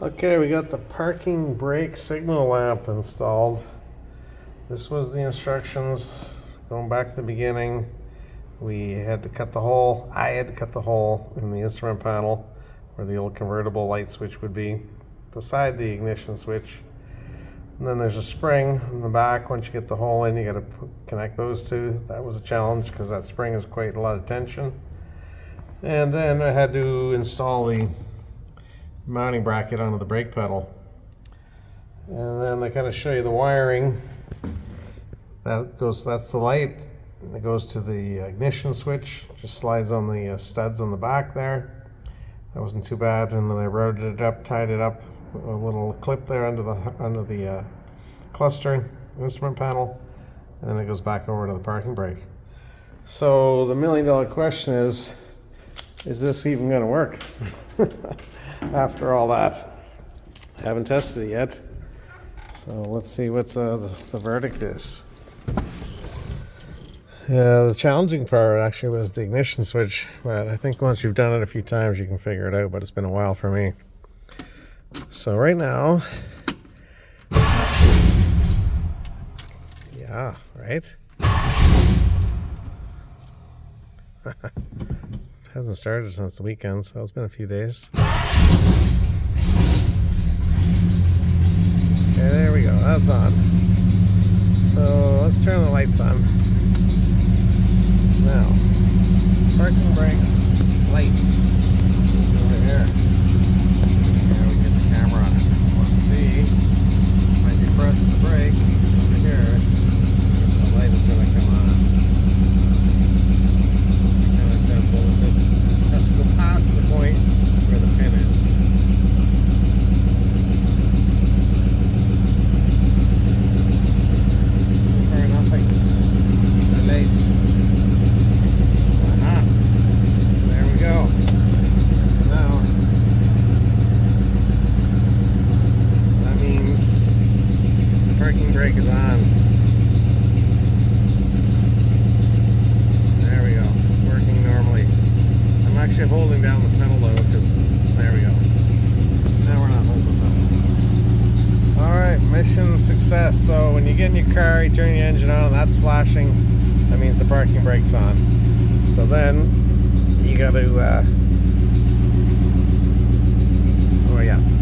Okay, we got the parking brake signal lamp installed. This was the instructions going back to the beginning. We had to cut the hole. I had to cut the hole in the instrument panel where the old convertible light switch would be beside the ignition switch. And then there's a spring in the back. Once you get the hole in, you got to connect those two. That was a challenge because that spring is quite a lot of tension. And then I had to install the mounting bracket onto the brake pedal. And then they kind of show you the wiring. That's the light. And it goes to the ignition switch. Just slides on the studs on the back there. That wasn't too bad. And then I routed it up, tied it up, a little clip there under the cluster instrument panel, and then it goes back over to the parking brake. So the $1 million question is this even going to work? After all that, I haven't tested it yet, so let's see what the verdict is. The challenging part actually was the ignition switch, but I think once you've done it a few times you can figure it out, but it's been a while for me. So right now, yeah, right? Hasn't started since the weekend, so it's been a few days. Okay, there we go, that's on. So let's turn the lights on. Now, parking brake light is over here. Let's see how we get the camera on it. Let's see. When you press the brake over here, the light is going to come on. Kind of gentle with it. It has to go past the point where the pin is. Or nothing. The light. There we go. So now that means the parking brake is on. There we go. It's working normally. I'm actually holding down the pedal though, because there we go. Now we're not holding them. Alright, mission success. So when you get in your car, you turn your engine on, and that's flashing, that means the parking brake's on. So then you got to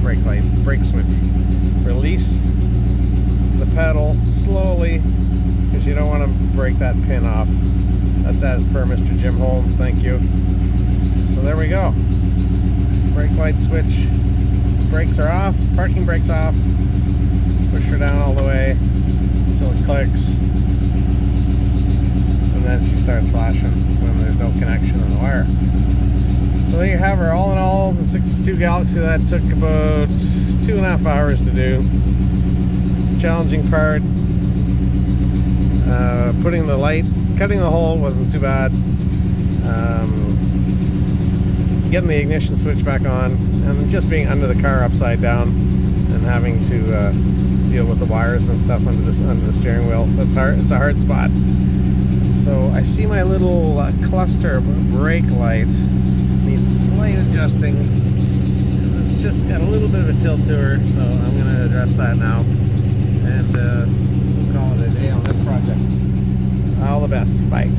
brake light, brake switch. Release the pedal slowly because you don't want to break that pin off. That's as per Mr. Jim Holmes, thank you. So there we go. Brake light switch. Brakes are off, parking brakes off. Push her down all the way until it clicks. And then she starts flashing when there's no connection on the wire. So there you have her. All in all, the 62 Galaxie, that took about 2.5 hours to do. Challenging part, putting the light, cutting the hole wasn't too bad. Getting the ignition switch back on, and just being under the car upside down and having to deal with the wires and stuff under the steering wheel. That's hard. It's a hard spot. So I see my little cluster brake light needs slight adjusting. It's just got a little bit of a tilt to her, so I'm going to address that now. And we'll call it a day on this project. All the best. Bye.